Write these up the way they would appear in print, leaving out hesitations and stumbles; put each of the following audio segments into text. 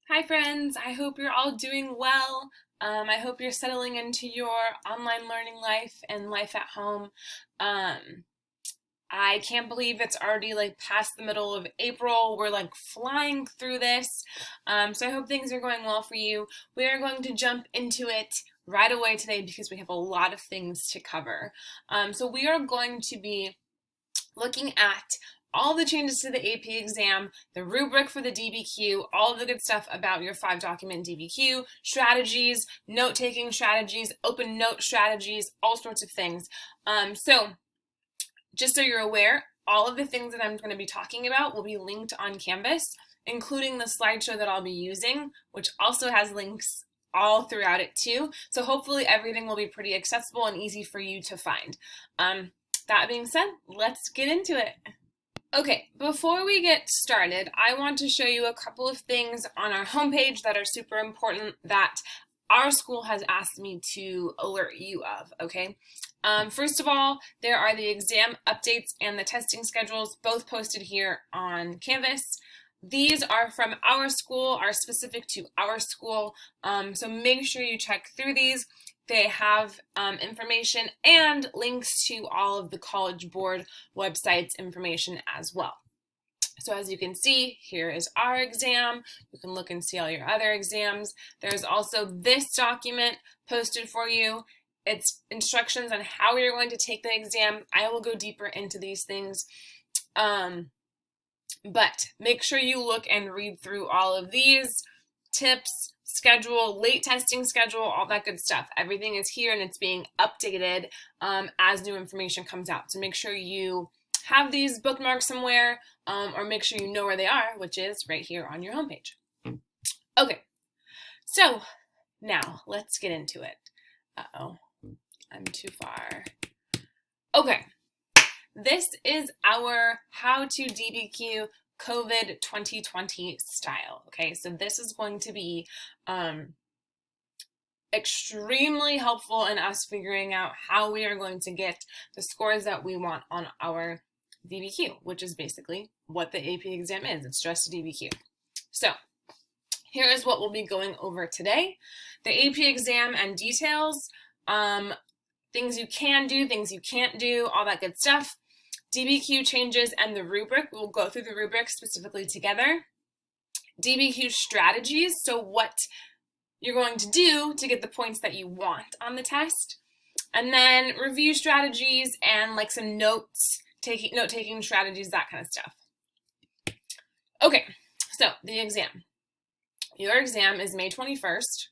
Hi friends, I hope you're all doing well. I hope you're settling into your online learning life and life at home. Um, I can't believe it's already like past the middle of April. We're like flying through this. So I hope things are going well for you. We are going to jump into it right away today because we have a lot of things to cover. So we are going to be looking at all the changes to the AP exam, the rubric for the DBQ, all of the good stuff about your 5-document DBQ, strategies, note-taking strategies, open note strategies, all sorts of things. So just so you're aware, all of the things that I'm going to be talking about will be linked on Canvas, including the slideshow that I'll be using, which also has links all throughout it too. So hopefully everything will be pretty accessible and easy for you to find. That being said, let's get into it. Okay, before we get started, I want to show you a couple of things on our homepage that are super important that our school has asked me to alert you of, okay? First of all, there are the exam updates and the testing schedules, both posted here on Canvas. These are from our school, are specific to our school, so make sure you check through these. They have information and links to all of the College Board websites information as well. So as you can see, here is our exam. You can look and see all your other exams. There's also this document posted for you. It's instructions on how you're going to take the exam. I will go deeper into these things. But make sure you look and read through all of these tips, schedule, late testing schedule, all that good stuff. Everything is here and it's being updated as new information comes out. So make sure you have these bookmarked somewhere or make sure you know where they are, which is right here on your homepage. Okay, so now let's get into it. Uh-oh, I'm too far. Okay, this is our How to DBQ COVID 2020 style. Okay, so this is going to be extremely helpful in us figuring out how we are going to get the scores that we want on our DBQ, which is basically what the AP exam is. It's just a DBQ. So here is what we'll be going over today. The AP exam and details, things you can do, things you can't do, all that good stuff. DBQ changes and the rubric. We'll go through the rubric specifically together. DBQ strategies, so what you're going to do to get the points that you want on the test. And then review strategies and like some note-taking strategies, that kind of stuff. Okay, so the exam. Your exam is May 21st.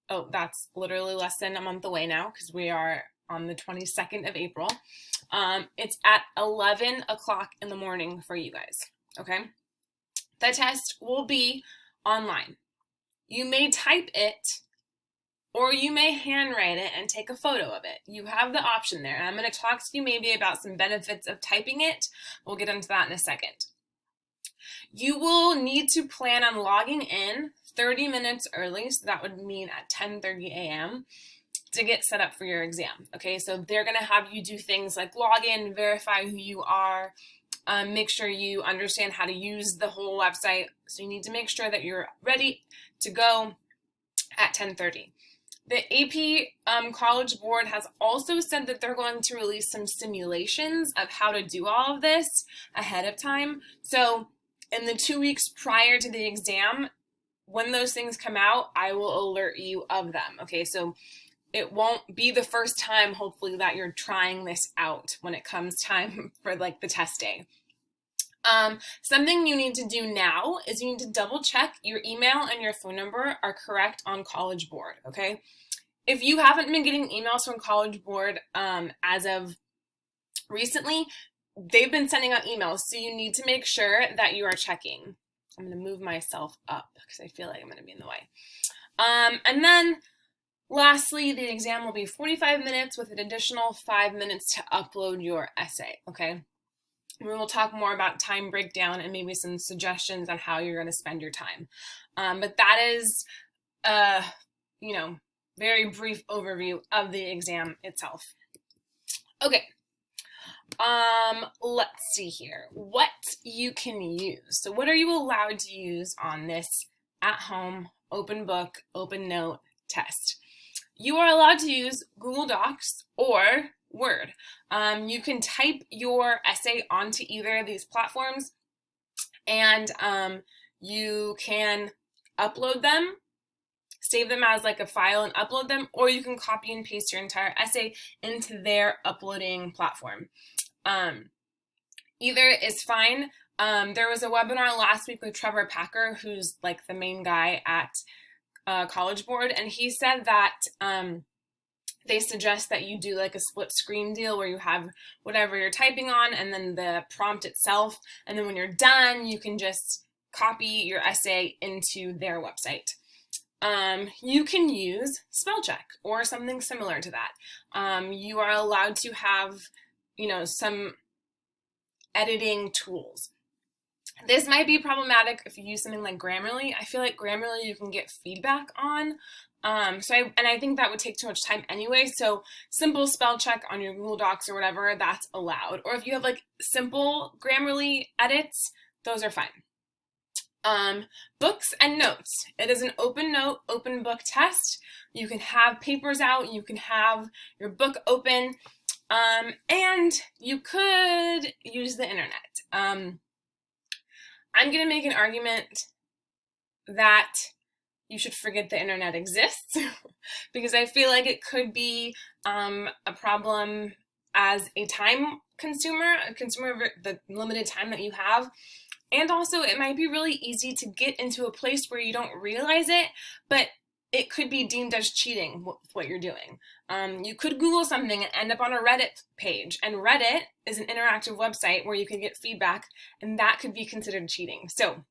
Oh, that's literally less than a month away now because we are on the 22nd of April. It's at 11 o'clock in the morning for you guys, okay? The test will be online. You may type it or you may handwrite it and take a photo of it. You have the option there. And I'm going to talk to you maybe about some benefits of typing it. We'll get into that in a second. You will need to plan on logging in 30 minutes early, so that would mean at 10:30 a.m. to get set up for your exam. Okay, so they're going to have you do things like log in, verify who you are, make sure you understand how to use the whole website. So you need to make sure that you're ready to go at 10:30. The AP College Board has also said that they're going to release some simulations of how to do all of this ahead of time. So in the 2 weeks prior to the exam, when those things come out, I will alert you of them. Okay, so it won't be the first time, hopefully, that you're trying this out when it comes time for like the test day. Something you need to do now is you need to double check your email and your phone number are correct on College Board, okay? If you haven't been getting emails from College Board as of recently, they've been sending out emails, so you need to make sure that you are checking. I'm going to move myself up because I feel like I'm going to be in the way. And then lastly, the exam will be 45 minutes with an additional 5 minutes to upload your essay, okay? We will talk more about time breakdown and maybe some suggestions on how you're going to spend your time. But that is, very brief overview of the exam itself. Okay. Let's see here. What you can use. So what are you allowed to use on this at home, open book, open note test. You are allowed to use Google Docs or Word. You can type your essay onto either of these platforms, and you can upload them, save them as like a file and upload them, or you can copy and paste your entire essay into their uploading platform. Either is fine. There was a webinar last week with Trevor Packer, who's like the main guy at College Board, and he said that they suggest that you do like a split screen deal where you have whatever you're typing on and then the prompt itself, and then when you're done, you can just copy your essay into their website. You can use spell check or something similar to that. You are allowed to have, some editing tools. This might be problematic if you use something like Grammarly. I feel like Grammarly you can get feedback on. I think that would take too much time anyway. So simple spell check on your Google Docs or whatever, that's allowed. Or if you have like simple Grammarly edits, those are fine. Books and notes. It is an open note, open book test. You can have papers out, you can have your book open, and you could use the internet. I'm going to make an argument that you should forget the internet exists because I feel like it could be a problem as a time consumer, a consumer of the limited time that you have. And also, it might be really easy to get into a place where you don't realize it, but it could be deemed as cheating with what you're doing. You could Google something and end up on a Reddit page, and Reddit is an interactive website where you can get feedback, and that could be considered cheating. So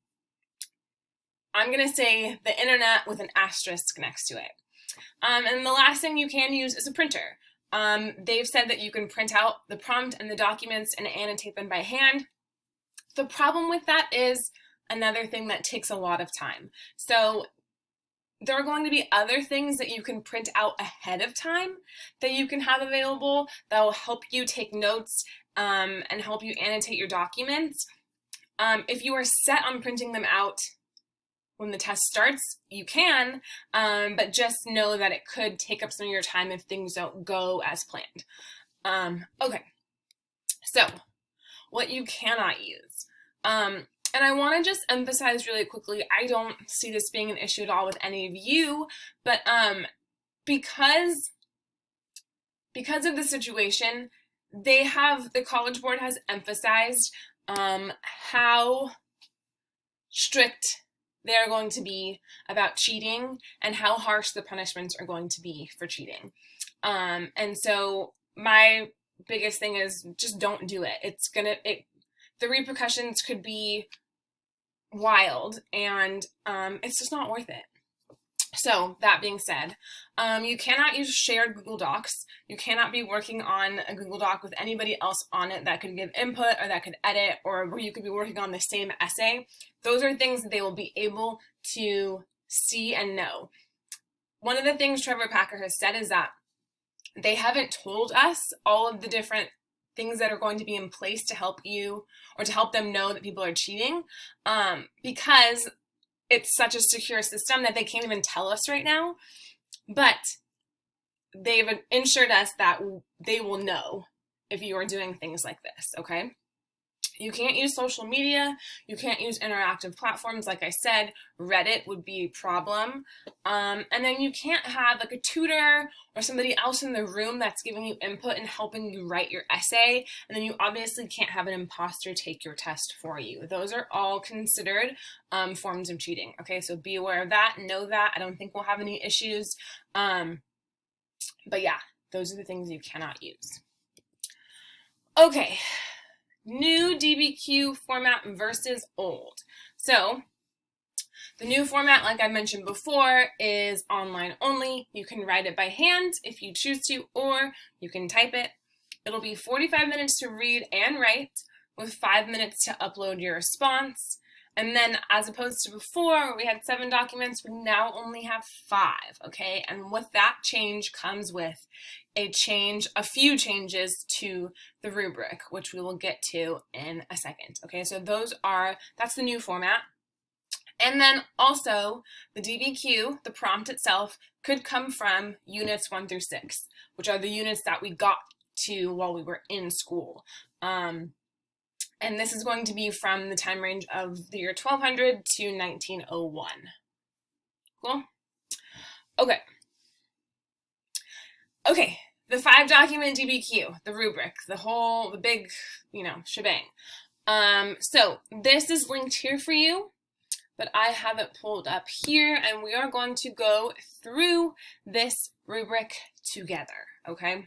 I'm going to say the internet with an asterisk next to it. And the last thing you can use is a printer. They've said that you can print out the prompt and the documents and annotate them by hand. The problem with that is another thing that takes a lot of time. So there are going to be other things that you can print out ahead of time that you can have available that will help you take notes and help you annotate your documents. If you are set on printing them out when the test starts, you can, but just know that it could take up some of your time if things don't go as planned. Okay, so what you cannot use. And I want to just emphasize really quickly, I don't see this being an issue at all with any of you, but because of the situation, the College Board has emphasized how strict they're going to be about cheating and how harsh the punishments are going to be for cheating. And so my biggest thing is just don't do it. The repercussions could be wild, and it's just not worth it. So that being said, you cannot use shared Google Docs. You cannot be working on a Google Doc with anybody else on it that could give input or that could edit, or where you could be working on the same essay. Those are things that they will be able to see and know. One of the things Trevor Packer has said is that they haven't told us all of the different things that are going to be in place to help you or to help them know that people are cheating, because it's such a secure system that they can't even tell us right now. But they've ensured us that they will know if you are doing things like this, okay? You can't use social media. You can't use interactive platforms. Like I said, Reddit would be a problem. And then you can't have like a tutor or somebody else in the room that's giving you input and helping you write your essay. And then you obviously can't have an imposter take your test for you. Those are all considered forms of cheating. Okay, so be aware of that. Know that. I don't think we'll have any issues. But yeah, those are the things you cannot use. Okay. New DBQ format versus old. So the new format, like I mentioned before, is online only. You can write it by hand if you choose to, or you can type it. It'll be 45 minutes to read and write with 5 minutes to upload your response. And then as opposed to before, where we had 7 documents, we now only have 5, okay? And with that change comes with a few changes to the rubric, which we will get to in a second, okay? So that's the new format. And then also the DBQ, the prompt itself, could come from units 1 through 6, which are the units that we got to while we were in school. And this is going to be from the time range of the year 1200 to 1901. Cool? Okay. Okay, the 5-document DBQ, the rubric, the big, shebang. So this is linked here for you, but I have it pulled up here, and we are going to go through this rubric together, okay?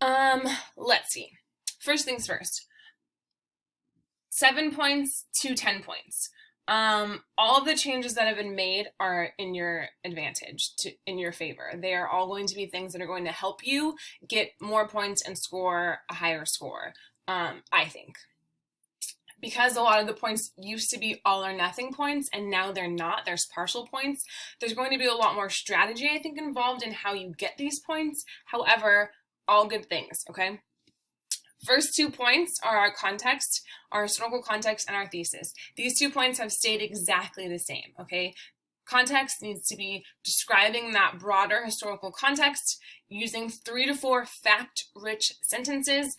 Let's see. First things first. 7 points to 10 points. All of the changes that have been made are in your advantage, in your favor. They are all going to be things that are going to help you get more points and score a higher score, I think. Because a lot of the points used to be all or nothing points, and now they're not, there's partial points, there's going to be a lot more strategy, I think, involved in how you get these points. However, all good things, okay? First 2 points are our context, our historical context, and our thesis. These 2 points have stayed exactly the same, okay? Context needs to be describing that broader historical context using 3 to 4 fact-rich sentences.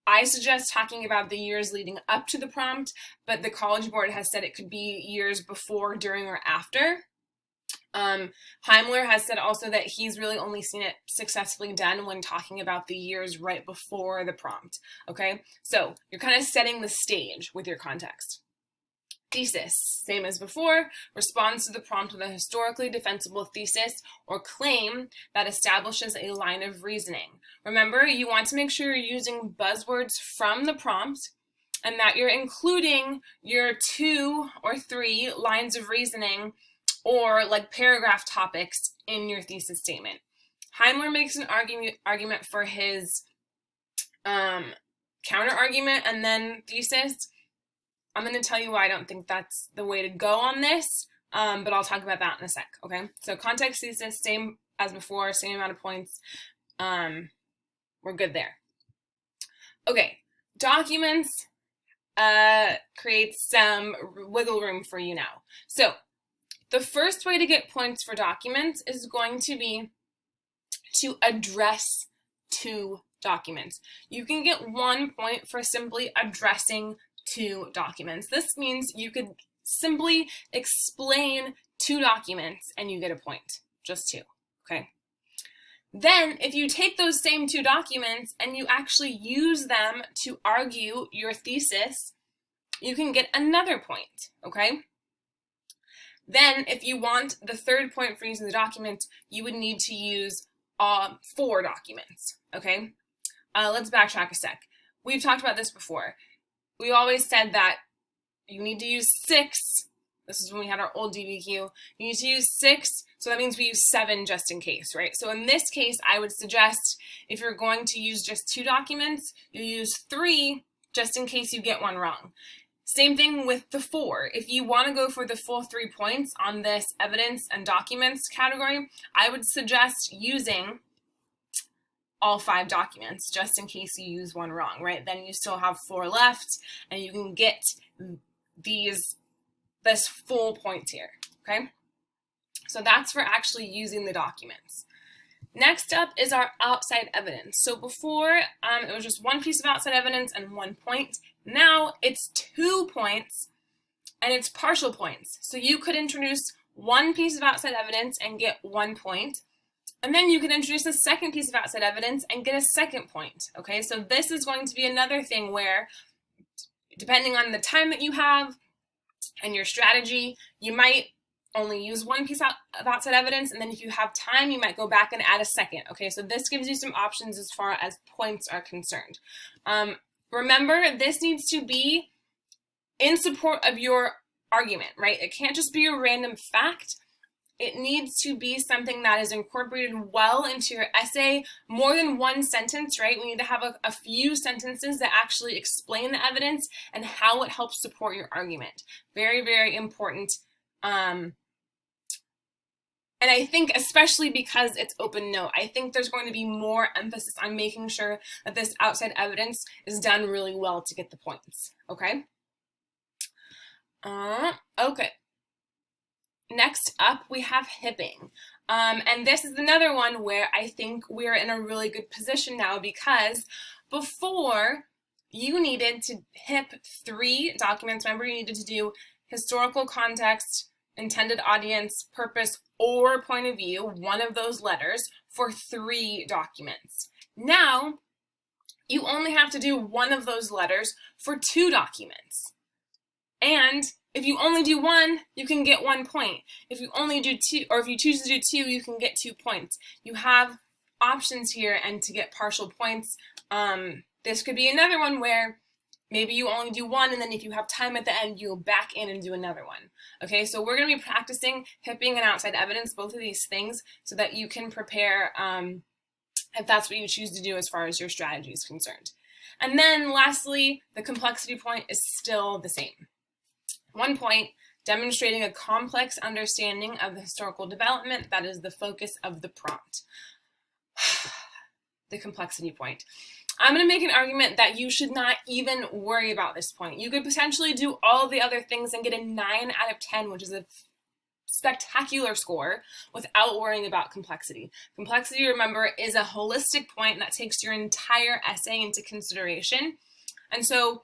I suggest talking about the years leading up to the prompt, but the College Board has said it could be years before, during, or after. Heimler has said also that he's really only seen it successfully done when talking about the years right before the prompt, okay? So you're kind of setting the stage with your context. Thesis, same as before, responds to the prompt with a historically defensible thesis or claim that establishes a line of reasoning. Remember, you want to make sure you're using buzzwords from the prompt and that you're including your 2 or 3 lines of reasoning or like paragraph topics in your thesis statement. Heimler makes an argument for his counter argument and then thesis. I'm going to tell you why I don't think that's the way to go on this, but I'll talk about that in a sec, okay? So context, thesis, same as before, same amount of points. We're good there. Okay, documents creates some wiggle room for you now. So the first way to get points for documents is going to be to address 2 documents. You can get 1 point for simply addressing 2 documents. This means you could simply explain 2 documents and you get a point, just 2, okay? Then if you take those same 2 documents and you actually use them to argue your thesis, you can get another point, okay? Then if you want the 3rd point for using the document, you would need to use 4 documents, okay? Let's backtrack a sec. We've talked about this before. We always said that you need to use 6. This is when we had our old DBQ. You need to use 6, so that means we use 7 just in case, right? So in this case, I would suggest if you're going to use just 2 documents, you use 3 just in case you get one wrong. Same thing with the 4. If you want to go for the full 3 points on this evidence and documents category, I would suggest using all 5 documents just in case you use one wrong, right? Then you still have 4 left and you can get this full point here, okay? So that's for actually using the documents. Next up is our outside evidence. So before, it was just 1 piece of outside evidence and 1 point. Now it's 2 points and it's partial points. So you could introduce 1 piece of outside evidence and get 1 point. And then you can introduce a 2nd piece of outside evidence and get a 2nd point, okay? So this is going to be another thing where, depending on the time that you have and your strategy, you might only use 1 piece of outside evidence, and then if you have time, you might go back and add a 2nd, okay? So this gives you some options as far as points are concerned. Remember, this needs to be in support of your argument, right? It can't just be a random fact. It needs to be something that is incorporated well into your essay, more than 1 sentence, right? We need to have a few sentences that actually explain the evidence and how it helps support your argument. Very, very important. And I think especially because it's open note, I think there's going to be more emphasis on making sure that this outside evidence is done really well to get the points, okay? Okay. Next up, we have hipping. And this is another one where I think we're in a really good position now, because before you needed to hip 3 documents. Remember, you needed to do historical context, intended audience, purpose, or point of view, one of those letters, for 3 documents. Now, you only have to do one of those letters for 2 documents. And if you only do one, you can get 1 point. If you only do 2, or if you choose to do 2, you can get 2 points. You have options here, and to get partial points, this could be another one where maybe you only do 1, and then if you have time at the end, you'll back in and do another one. Okay, so we're going to be practicing hipping and outside evidence, both of these things, so that you can prepare if that's what you choose to do as far as your strategy is concerned. And then lastly, the complexity point is still the same. 1 point, demonstrating a complex understanding of the historical development that is the focus of the prompt. The complexity point. I'm going to make an argument that you should not even worry about this point. You could potentially do all the other things and get a 9 out of 10, which is a spectacular score, without worrying about complexity. Complexity, remember, is a holistic point that takes your entire essay into consideration. And so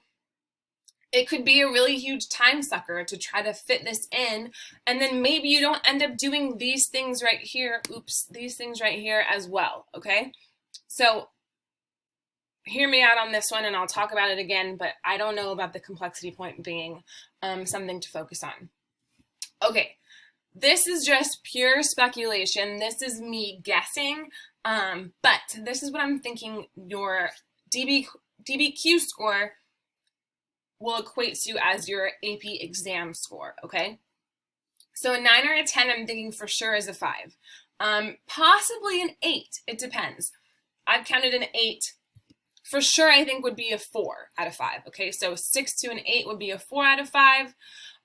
it could be a really huge time sucker to try to fit this in, and then maybe you don't end up doing these things right here, these things right here as well, okay? So hear me out on this one, and I'll talk about it again, but I don't know about the complexity point being something to focus on. Okay, this is just pure speculation. This is me guessing, but this is what I'm thinking your DBQ score will equate to as your AP exam score, okay? So a 9 out of 10, I'm thinking for sure is a 5. Possibly an 8, it depends. I've counted an 8. For sure, I think would be a 4 out of 5, okay? So 6 to an 8 would be a 4 out of 5.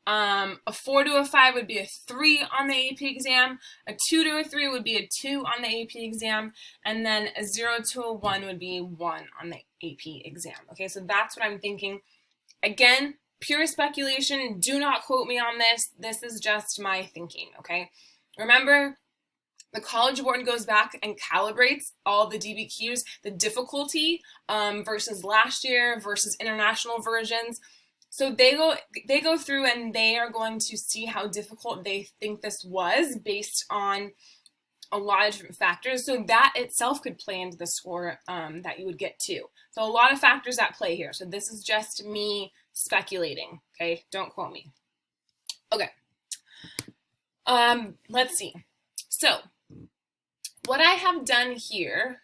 A 4 to a 5 would be a 3 on the AP exam. A 2 to a 3 would be a 2 on the AP exam. And then a 0 to a 1 would be 1 on the AP exam, okay? So that's what I'm thinking. Again, pure speculation. Do not quote me on this. This is just my thinking, okay? Remember, the College Board goes back and calibrates all the DBQs, the difficulty versus last year versus international versions. So they go through and they are going to see how difficult they think this was based on a lot of different factors. So that itself could play into the score that you would get too. So a lot of factors at play here. So this is just me speculating, okay? Don't quote me. Okay. Let's see. So what I have done here,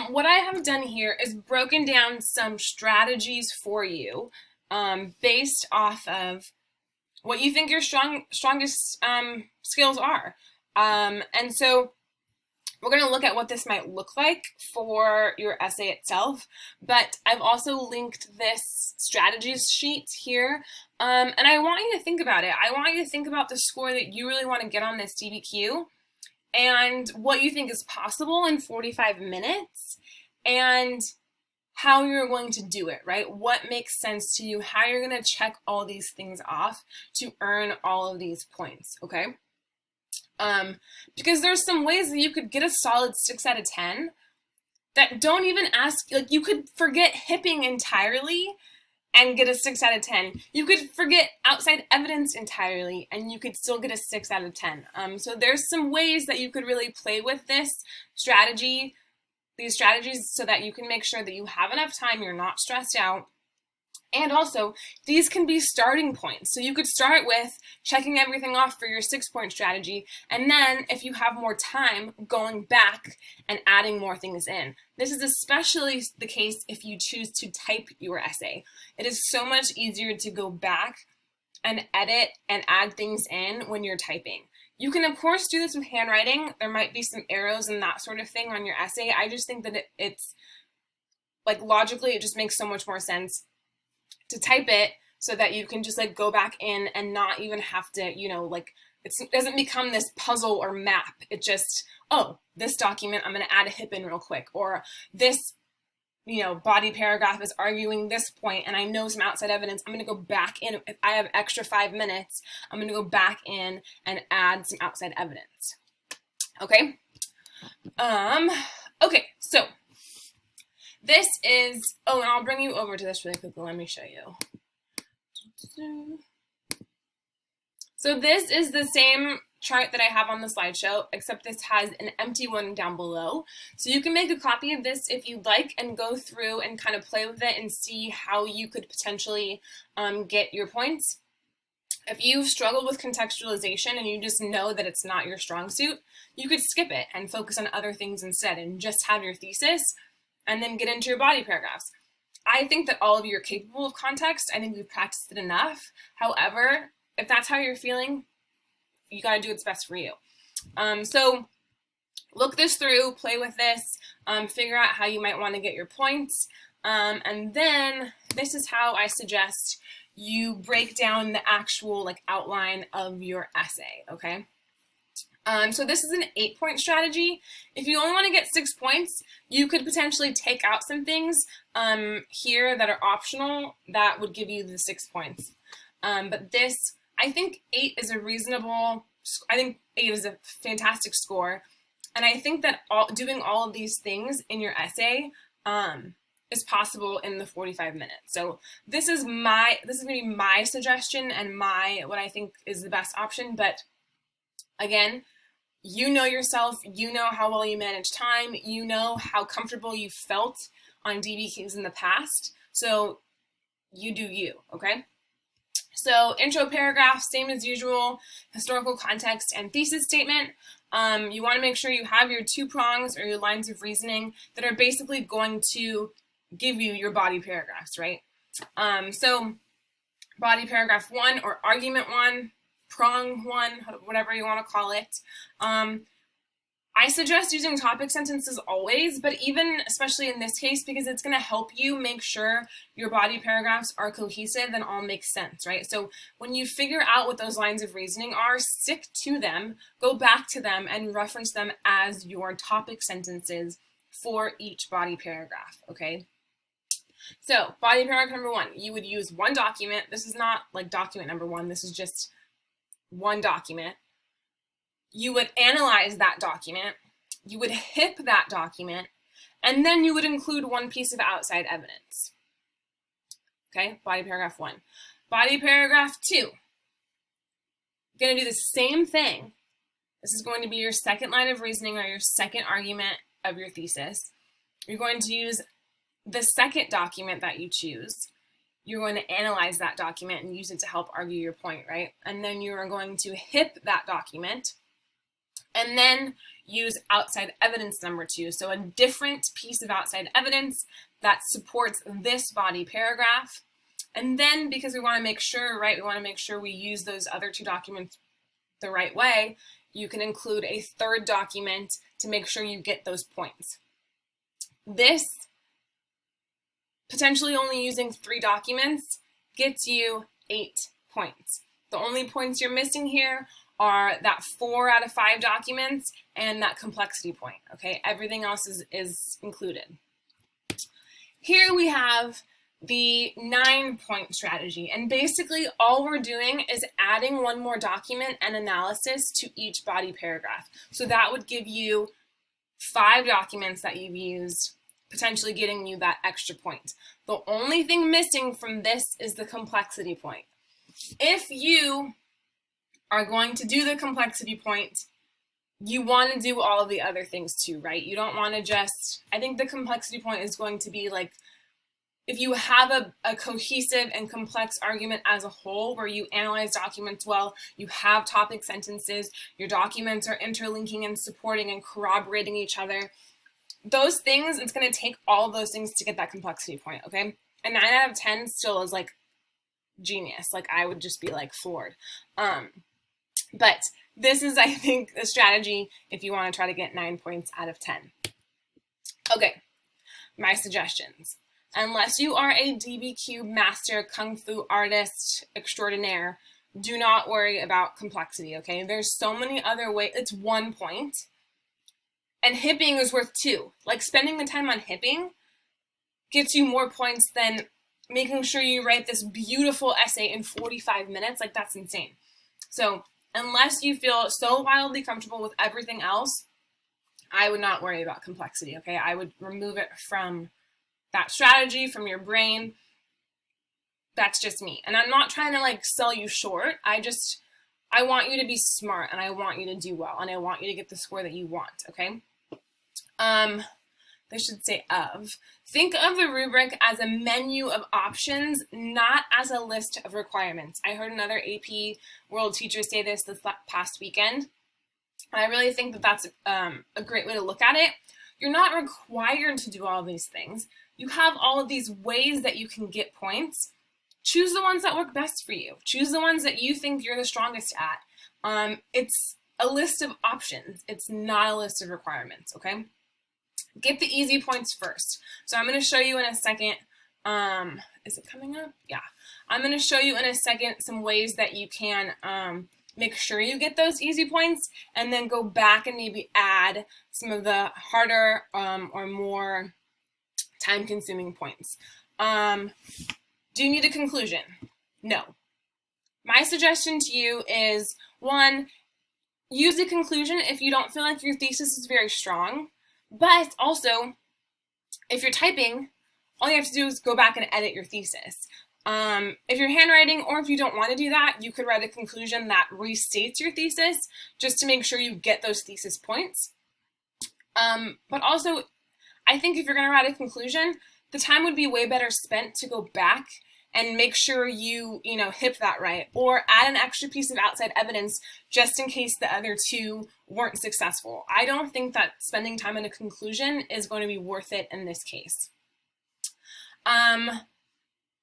what I have done here is broken down some strategies for you based off of what you think your strongest skills are. And so we're going to look at what this might look like for your essay itself, but I've also linked this strategies sheet here, and I want you to think about it. I want you to think about the score that you really want to get on this DBQ, and what you think is possible in 45 minutes, and how you're going to do it, right? What makes sense to you, how you're going to check all these things off to earn all of these points, okay? Because there's some ways that you could get a solid 6 out of 10 that don't even ask, like you could forget hipping entirely and get a 6 out of 10. You could forget outside evidence entirely and you could still get a 6 out of 10. So there's some ways that you could really play with this strategy, these strategies, so that you can make sure that you have enough time, you're not stressed out. And also, these can be starting points. So you could start with checking everything off for your 6-point strategy, and then if you have more time, going back and adding more things in. This is especially the case if you choose to type your essay. It is so much easier to go back and edit and add things in when you're typing. You can, of course, do this with handwriting. There might be some arrows and that sort of thing on your essay. I just think that it's, like, logically, it just makes so much more sense to type it so that you can just like go back in and not even have to, you know, like it doesn't become this puzzle or map. It just, oh, this document, I'm going to add a hip in real quick, or this body paragraph is arguing this point and I know some outside evidence, I'm going to go back in. If I have extra 5 minutes, I'm going to go back in and add some outside evidence. Okay? Okay, so this is, and I'll bring you over to this really quickly. Let me show you. So this is the same chart that I have on the slideshow, except this has an empty one down below. So you can make a copy of this if you'd like and go through and kind of play with it and see how you could potentially get your points. If you've struggled with contextualization and you just know that it's not your strong suit, you could skip it and focus on other things instead and just have your thesis and then get into your body paragraphs. I think that all of you are capable of context. I think we've practiced it enough. However, if that's how you're feeling, you got to do what's best for you. So look this through, play with this, figure out how you might want to get your points. And then this is how I suggest you break down the actual outline of your essay, okay? So this is an 8-point strategy. If you only want to get 6 points, you could potentially take out some things here that are optional that would give you the 6 points. But this, I think 8 is a fantastic score. And I think that doing all of these things in your essay is possible in the 45 minutes. So this is going to be my suggestion and what I think is the best option. But again, you know yourself, you know how well you manage time, you know how comfortable you felt on DBQs in the past. So you do you, okay? So intro paragraph, same as usual, historical context and thesis statement. You want to make sure you have your 2 prongs or your lines of reasoning that are basically going to give you your body paragraphs, right? So body paragraph 1 or argument 1, prong 1, whatever you want to call it. I suggest using topic sentences always, but especially in this case, because it's going to help you make sure your body paragraphs are cohesive and all make sense, right? So when you figure out what those lines of reasoning are, stick to them, go back to them, and reference them as your topic sentences for each body paragraph, okay? So body paragraph number 1, you would use one document. This is not like document number 1. This is just one document. You would analyze that document, you would hip that document, and then you would include one piece of outside evidence. Okay, body paragraph 1. Body paragraph 2, you're going to do the same thing. This is going to be your second line of reasoning or your second argument of your thesis. You're going to use the second document that you choose. You're going to analyze that document and use it to help argue your point, right? And then you are going to hip that document and then use outside evidence number 2. So a different piece of outside evidence that supports this body paragraph. And then because we want to make sure, right, we want to make sure we use those other 2 documents the right way, you can include a third document to make sure you get those points. This, potentially only using 3 documents, gets you 8 points. The only points you're missing here are that 4 out of 5 documents and that complexity point, okay? Everything else is included. Here we have the 9-point strategy, and basically all we're doing is adding one more document and analysis to each body paragraph. So that would give you 5 documents that you've used, potentially getting you that extra point. The only thing missing from this is the complexity point. If you are going to do the complexity point, you want to do all of the other things too, right? You don't want to just, I think the complexity point is going to be like, if you have a cohesive and complex argument as a whole where you analyze documents well, you have topic sentences, your documents are interlinking and supporting and corroborating each other, those things, it's going to take all of those things to get that complexity point, okay? And 9 out of 10 still is like genius. Like I would just be like floored. But this is, I think, a strategy if you want to try to get 9 points out of 10. Okay, my suggestions. Unless you are a DBQ master Kung Fu artist extraordinaire, do not worry about complexity, okay? There's so many other ways. It's 1 point. And hipping is worth 2. Like spending the time on hipping gets you more points than making sure you write this beautiful essay in 45 minutes. Like, that's insane. So unless you feel so wildly comfortable with everything else, I would not worry about complexity, okay? I would remove it from that strategy, from your brain. That's just me. And I'm not trying to like sell you short. I want you to be smart, and I want you to do well, and I want you to get the score that you want, okay? They should say of. Think of the rubric as a menu of options, not as a list of requirements. I heard another AP World teacher say this past weekend. And I really think that that's a great way to look at it. You're not required to do all these things. You have all of these ways that you can get points. Choose the ones that work best for you. Choose the ones that you think you're the strongest at. It's a list of options. It's not a list of requirements, okay? Get the easy points first. So I'm going to show you in a second. Is it coming up? Yeah. I'm going to show you in a second some ways that you can make sure you get those easy points, and then go back and maybe add some of the harder or more time-consuming points. Do you need a conclusion? No. My suggestion to you is, one, use a conclusion if you don't feel like your thesis is very strong. But also, if you're typing, all you have to do is go back and edit your thesis. If you're handwriting, or if you don't want to do that, you could write a conclusion that restates your thesis just to make sure you get those thesis points. But also, I think if you're going to write a conclusion, the time would be way better spent to go back and make sure you hip that right, or add an extra piece of outside evidence just in case the other two weren't successful. I don't think that spending time on a conclusion is going to be worth it in this case.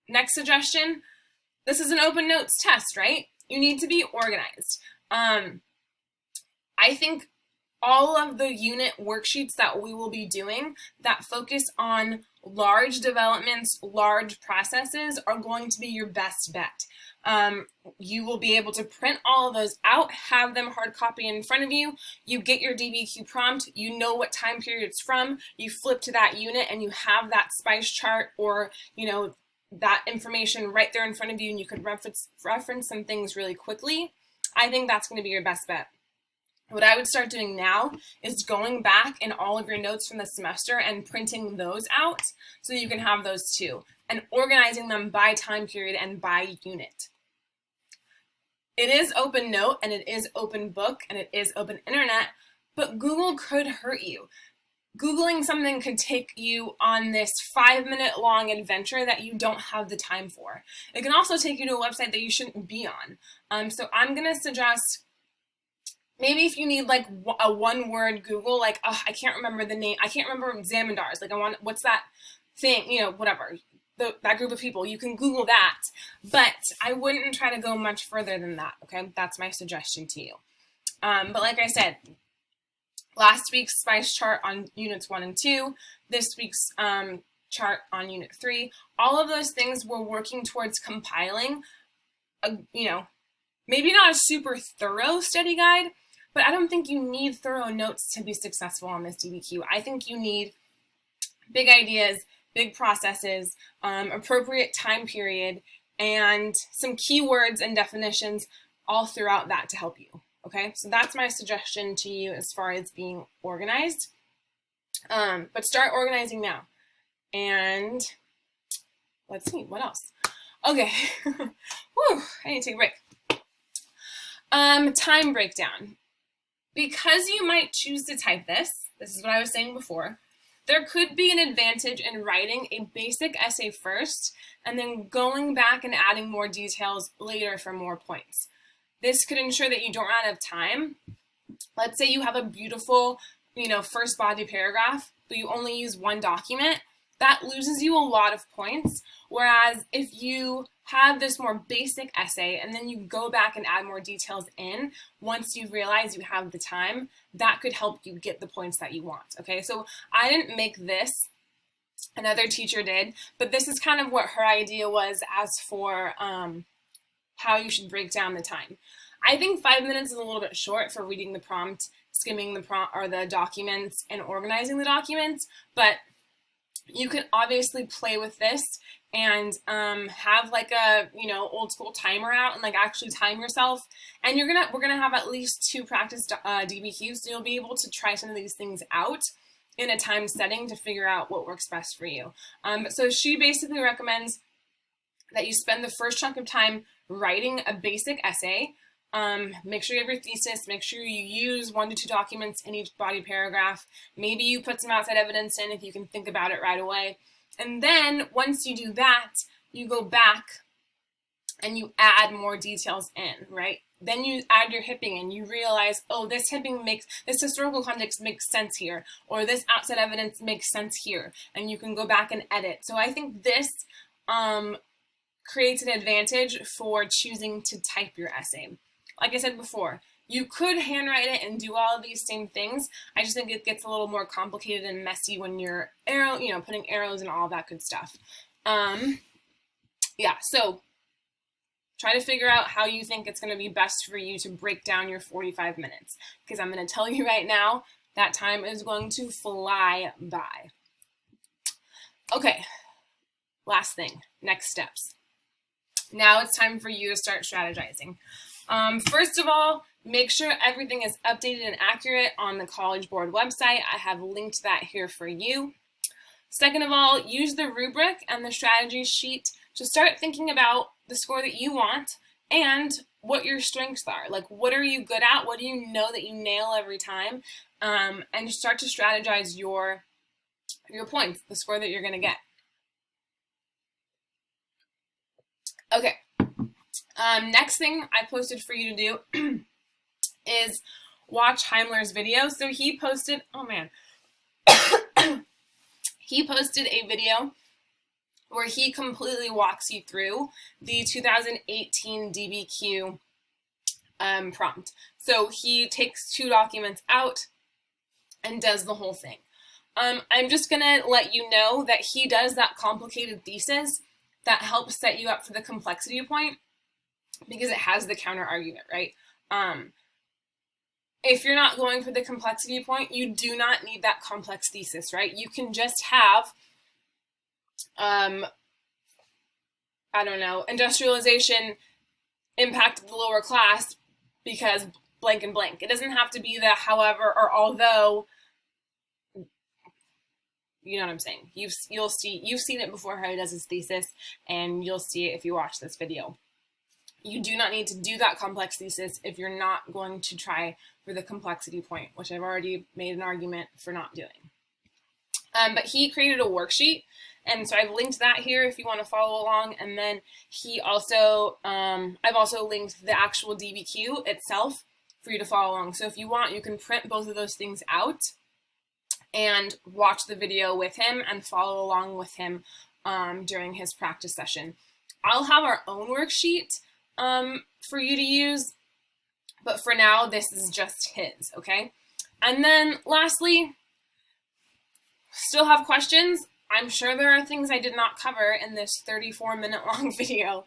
Next suggestion, this is an open notes test, right? You need to be organized. I think all of the unit worksheets that we will be doing that focus on large developments, large processes are going to be your best bet. You will be able to print all of those out, have them hard copy in front of you. You get your DBQ prompt, you know what time period it's from, you flip to that unit and you have that spice chart or, that information right there in front of you, and you could reference some things really quickly. I think that's going to be your best bet. What I would start doing now is going back in all of your notes from the semester and printing those out so you can have those too, and organizing them by time period and by unit. It is open note, and it is open book, and it is open internet, but Google could hurt you. Googling something could take you on this 5-minute long adventure that you don't have the time for. It can also take you to a website that you shouldn't be on. So I'm going to suggest, maybe if you need like a one-word Google, like, oh, I can't remember the name, I can't remember Zamindars, like what's that thing, whatever, that group of people, you can Google that, but I wouldn't try to go much further than that, okay? That's my suggestion to you. But like I said, last week's spice chart on units 1 and 2, this week's chart on unit 3, all of those things we're working towards compiling, maybe not a super thorough study guide, but I don't think you need thorough notes to be successful on this DBQ. I think you need big ideas, big processes, appropriate time period, and some keywords and definitions all throughout that to help you. Okay, so that's my suggestion to you as far as being organized. But start organizing now. And let's see, what else? Okay, whew, I need to take a break. Time breakdown. Because you might choose to type this is what I was saying before, there could be an advantage in writing a basic essay first and then going back and adding more details later for more points. This could ensure that you don't run out of time. Let's say you have a beautiful, first body paragraph, but you only use one document. That loses you a lot of points. Whereas if you have this more basic essay and then you go back and add more details in, once you realize you have the time, that could help you get the points that you want, okay? So I didn't make this, another teacher did, but this is kind of what her idea was as for how you should break down the time. I think 5 minutes is a little bit short for reading the prompt, skimming the prompt or the documents, and organizing the documents, but You can obviously play with this and have like a, you know, old school timer out and like actually time yourself. And we're gonna have at least 2 practice DBQs, so you'll be able to try some of these things out in a time setting to figure out what works best for you. So she basically recommends that you spend the first chunk of time writing a basic essay. Make sure you have your thesis, make sure you use 1 to 2 documents in each body paragraph. Maybe you put some outside evidence in if you can think about it right away. And then once you do that, you go back and you add more details in, right? Then you add your hipping in. You realize, oh, this historical context makes sense here, or this outside evidence makes sense here, and you can go back and edit. So I think this creates an advantage for choosing to type your essay. Like I said before, you could handwrite it and do all of these same things. I just think it gets a little more complicated and messy when you're putting arrows and all that good stuff. Yeah, so try to figure out how you think it's going to be best for you to break down your 45 minutes, because I'm going to tell you right now, that time is going to fly by. Okay, last thing, next steps. Now it's time for you to start strategizing. First of all, make sure everything is updated and accurate on the College Board website. I have linked that here for you. Second of all, use the rubric and the strategy sheet to start thinking about the score that you want and what your strengths are. Like, what are you good at? What do you know that you nail every time? And start to strategize your points, the score that you're going to get. Okay. Next thing I posted for you to do is watch Heimler's video. So he posted, oh man, he posted a video where he completely walks you through the 2018 DBQ prompt. So he takes 2 documents out and does the whole thing. I'm just gonna let you know that he does that complicated thesis that helps set you up for the complexity point, because it has the counter argument, right? If you're not going for the complexity point, you do not need that complex thesis, right? You can just have, I don't know, industrialization impacted the lower class because blank and blank. It doesn't have to be the however or although. You know what I'm saying? You've seen it before how he does his thesis, and you'll see it if you watch this video. You do not need to do that complex thesis if you're not going to try for the complexity point, which I've already made an argument for not doing. But he created a worksheet, and so I've linked that here if you want to follow along. And then he also, I've also linked the actual DBQ itself for you to follow along. So if you want, you can print both of those things out and watch the video with him and follow along with him during his practice session. I'll have our own worksheet for you to use, but for now, this is just his, okay? And then lastly, still have questions? I'm sure there are things I did not cover in this 34-minute long video.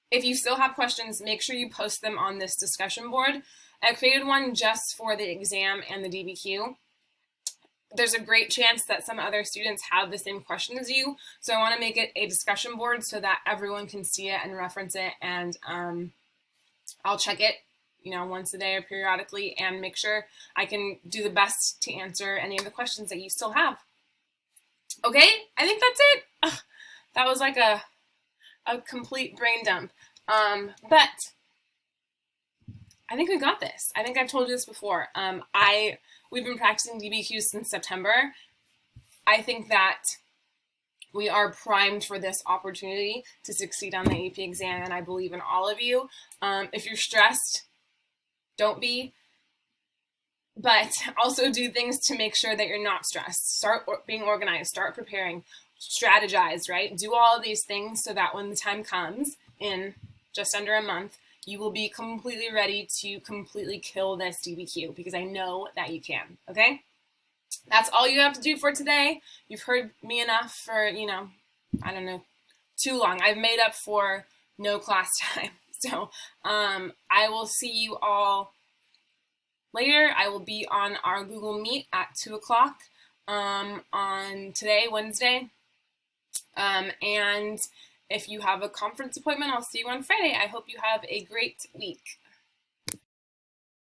If you still have questions, make sure you post them on this discussion board. I created one just for the exam and the DBQ. There's a great chance that some other students have the same question as you, so I want to make it a discussion board so that everyone can see it and reference it, and I'll check it, you know, once a day or periodically, and make sure I can do the best to answer any of the questions that you still have. Okay, I think that's it. Ugh, that was like a complete brain dump, but I think we got this. I think I've told you this before. We've been practicing DBQs since September. I think that we are primed for this opportunity to succeed on the AP exam, and I believe in all of you. If you're stressed, don't be, but also do things to make sure that you're not stressed. Start being organized, start preparing, strategize, right? Do all of these things so that when the time comes in just under a month, you will be completely ready to completely kill this DBQ, because I know that you can, okay? That's all you have to do for today. You've heard me enough for, you know, I don't know, too long. I've made up for no class time. So I will see you all later. I will be on our Google Meet at 2 o'clock. on today, Wednesday. And if you have a conference appointment, I'll see you on Friday. I hope you have a great week.